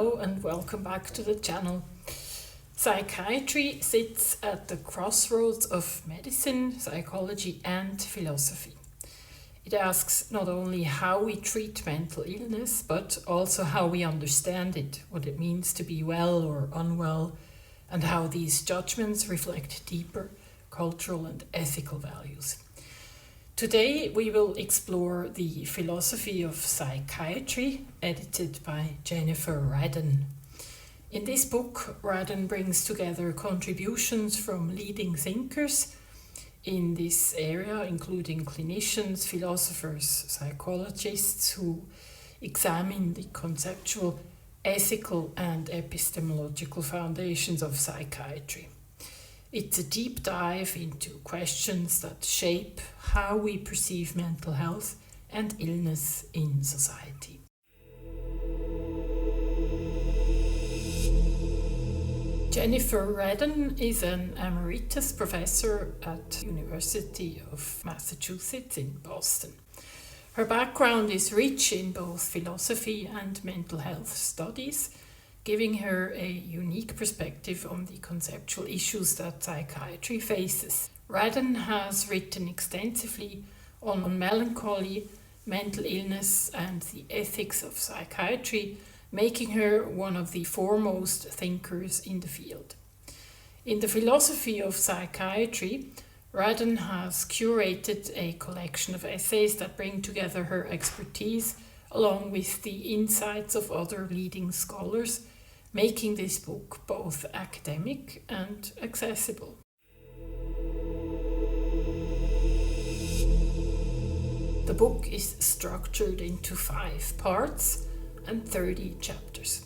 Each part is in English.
Hello and welcome back to the channel. Psychiatry sits at the crossroads of medicine, psychology and philosophy. It asks not only how we treat mental illness, but also how we understand it, what it means to be well or unwell, and how these judgments reflect deeper cultural and ethical values. Today we will explore the Philosophy of Psychiatry, edited by Jennifer Radden. In this book, Radden brings together contributions from leading thinkers in this area, including clinicians, philosophers, psychologists who examine the conceptual, ethical and epistemological foundations of psychiatry. It's a deep dive into questions that shape how we perceive mental health and illness in society. Jennifer Radden is an emeritus professor at the University of Massachusetts in Boston. Her background is rich in both philosophy and mental health studies, giving her a unique perspective on the conceptual issues that psychiatry faces. Radden has written extensively on melancholy, mental illness, and the ethics of psychiatry, making her one of the foremost thinkers in the field. In the Philosophy of Psychiatry, Radden has curated a collection of essays that bring together her expertise along with the insights of other leading scholars, making this book both academic and accessible. The book is structured into 5 parts and 30 chapters,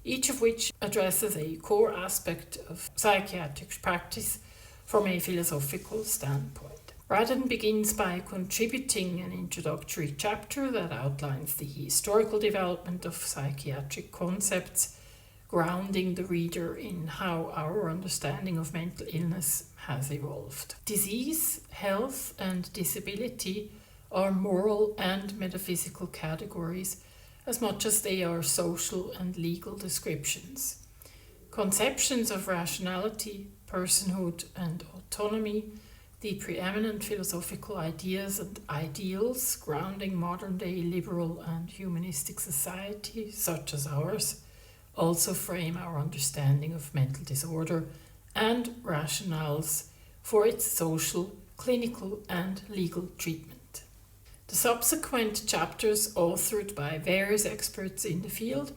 each of which addresses a core aspect of psychiatric practice from a philosophical standpoint. Radden begins by contributing an introductory chapter that outlines the historical development of psychiatric concepts, grounding the reader in how our understanding of mental illness has evolved. Disease, health, and disability are moral and metaphysical categories as much as they are social and legal descriptions. Conceptions of rationality, personhood, and autonomy, the preeminent philosophical ideas and ideals grounding modern-day liberal and humanistic society such as ours, also frame our understanding of mental disorder and rationales for its social, clinical, and legal treatment. The subsequent chapters, authored by various experts in the field,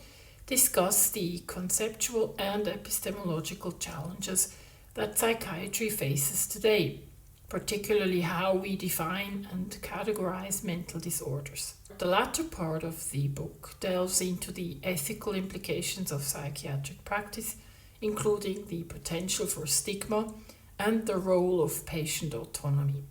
discuss the conceptual and epistemological challenges that psychiatry faces today, particularly how we define and categorize mental disorders. The latter part of the book delves into the ethical implications of psychiatric practice, including the potential for stigma and the role of patient autonomy.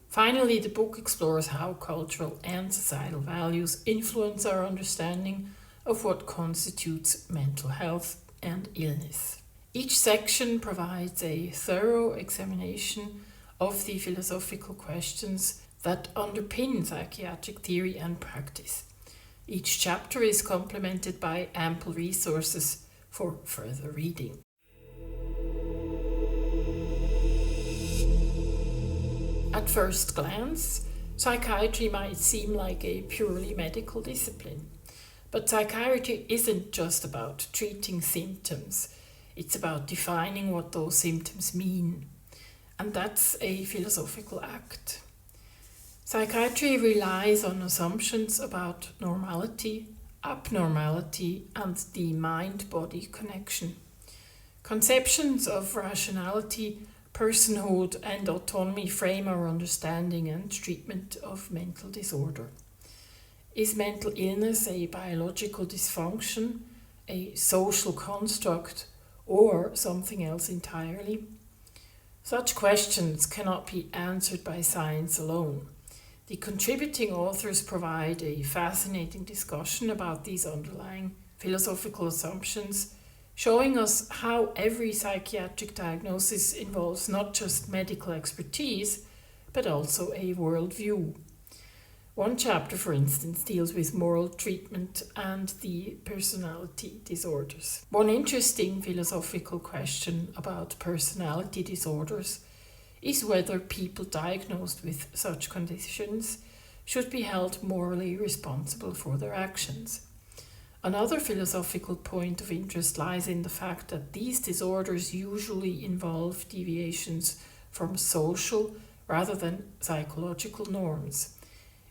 Finally, the book explores how cultural and societal values influence our understanding of what constitutes mental health and illness. Each section provides a thorough examination of the philosophical questions that underpin psychiatric theory and practice. Each chapter is complemented by ample resources for further reading. At first glance, psychiatry might seem like a purely medical discipline, but psychiatry isn't just about treating symptoms, it's about defining what those symptoms mean. And that's a philosophical act. Psychiatry relies on assumptions about normality, abnormality, and the mind-body connection. Conceptions of rationality, personhood, and autonomy frame our understanding and treatment of mental disorder. Is mental illness a biological dysfunction, a social construct, or something else entirely? Such questions cannot be answered by science alone. The contributing authors provide a fascinating discussion about these underlying philosophical assumptions, showing us how every psychiatric diagnosis involves not just medical expertise, but also a worldview. One chapter, for instance, deals with moral treatment and the personality disorders. One interesting philosophical question about personality disorders is whether people diagnosed with such conditions should be held morally responsible for their actions. Another philosophical point of interest lies in the fact that these disorders usually involve deviations from social rather than psychological norms,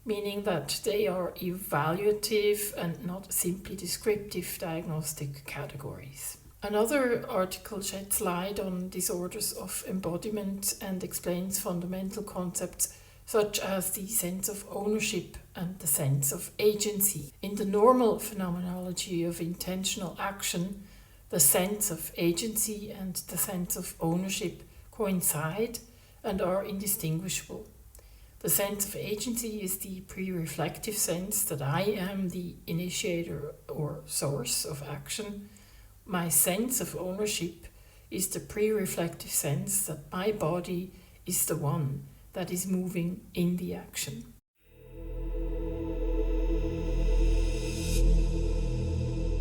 meaning that they are evaluative and not simply descriptive diagnostic categories. Another article sheds light on disorders of embodiment and explains fundamental concepts such as the sense of ownership and the sense of agency. In the normal phenomenology of intentional action, the sense of agency and the sense of ownership coincide and are indistinguishable. The sense of agency is the pre-reflective sense that I am the initiator or source of action. My sense of ownership is the pre-reflective sense that my body is the one that is moving in the action.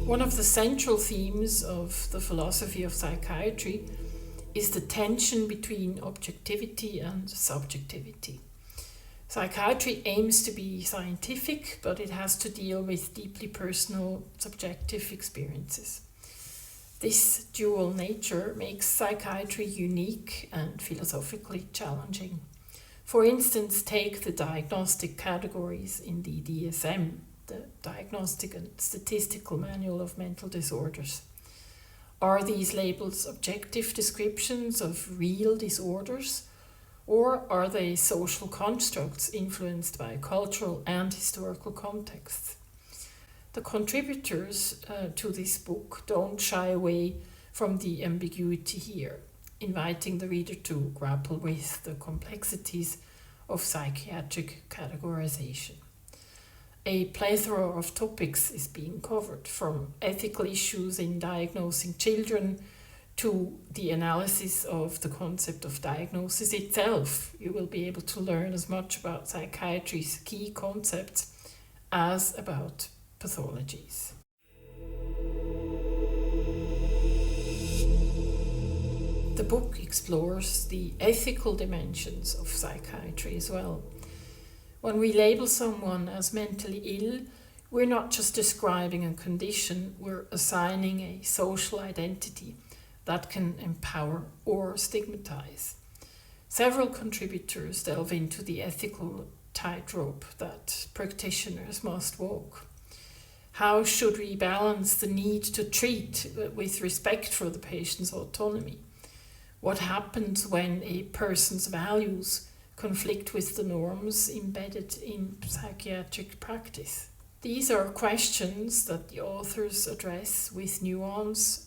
One of the central themes of the philosophy of psychiatry is the tension between objectivity and subjectivity. Psychiatry aims to be scientific, but it has to deal with deeply personal, subjective experiences. This dual nature makes psychiatry unique and philosophically challenging. For instance, take the diagnostic categories in the DSM, the Diagnostic and Statistical Manual of Mental Disorders. Are these labels objective descriptions of real disorders, or are they social constructs influenced by cultural and historical contexts? The contributors to this book don't shy away from the ambiguity here, inviting the reader to grapple with the complexities of psychiatric categorization. A plethora of topics is being covered, from ethical issues in diagnosing children to the analysis of the concept of diagnosis itself. You will be able to learn as much about psychiatry's key concepts as about pathologies. The book explores the ethical dimensions of psychiatry as well. When we label someone as mentally ill, we're not just describing a condition, we're assigning a social identity that can empower or stigmatize. Several contributors delve into the ethical tightrope that practitioners must walk. How should we balance the need to treat with respect for the patient's autonomy? What happens when a person's values conflict with the norms embedded in psychiatric practice? These are questions that the authors address with nuance,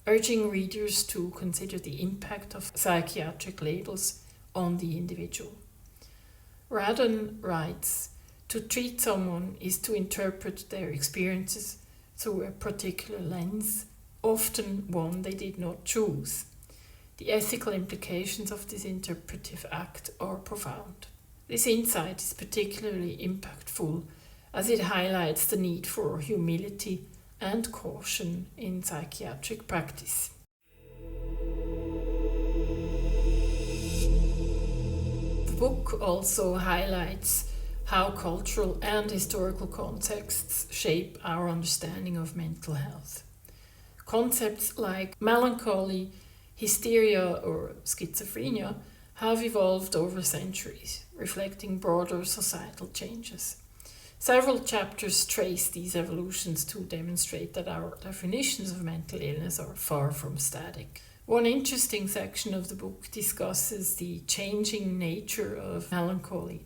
urging readers to consider the impact of psychiatric labels on the individual. Radden writes, "To treat someone is to interpret their experiences through a particular lens, often one they did not choose. The ethical implications of this interpretive act are profound." This insight is particularly impactful as it highlights the need for humility and caution in psychiatric practice. The book also highlights how cultural and historical contexts shape our understanding of mental health. Concepts like melancholy, hysteria, or schizophrenia have evolved over centuries, reflecting broader societal changes. Several chapters trace these evolutions to demonstrate that our definitions of mental illness are far from static. One interesting section of the book discusses the changing nature of melancholy.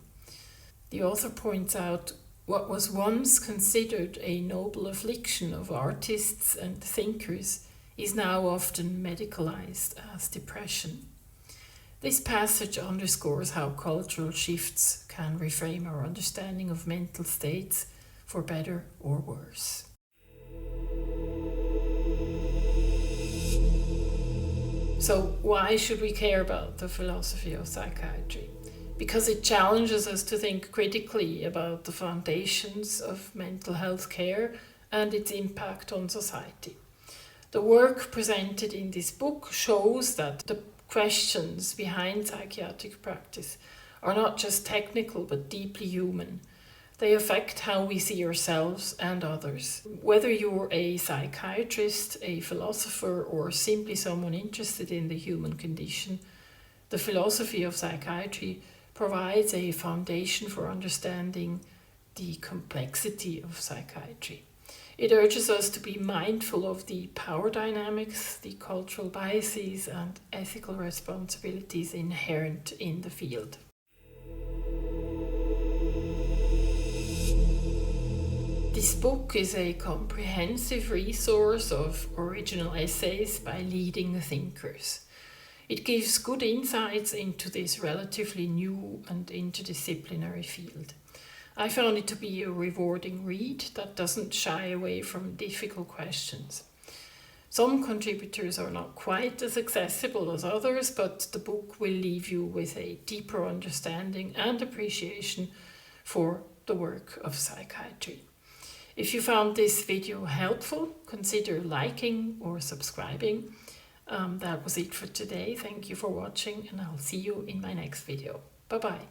The author points out what was once considered a noble affliction of artists and thinkers is now often medicalized as depression. This passage underscores how cultural shifts can reframe our understanding of mental states for better or worse. So, why should we care about the philosophy of psychiatry? because it challenges us to think critically about the foundations of mental health care and its impact on society. The work presented in this book shows that the questions behind psychiatric practice are not just technical but deeply human. They affect how we see ourselves and others. Whether you're a psychiatrist, a philosopher, or simply someone interested in the human condition, the philosophy of psychiatry provides a foundation for understanding the complexity of psychiatry. It urges us to be mindful of the power dynamics, the cultural biases, and ethical responsibilities inherent in the field. This book is a comprehensive resource of original essays by leading thinkers. It gives good insights into this relatively new and interdisciplinary field. I found it to be a rewarding read that doesn't shy away from difficult questions. Some contributors are not quite as accessible as others, but the book will leave you with a deeper understanding and appreciation for the work of psychiatry. If you found this video helpful, consider liking or subscribing. That was it for today. Thank you for watching, and I'll see you in my next video. Bye-bye.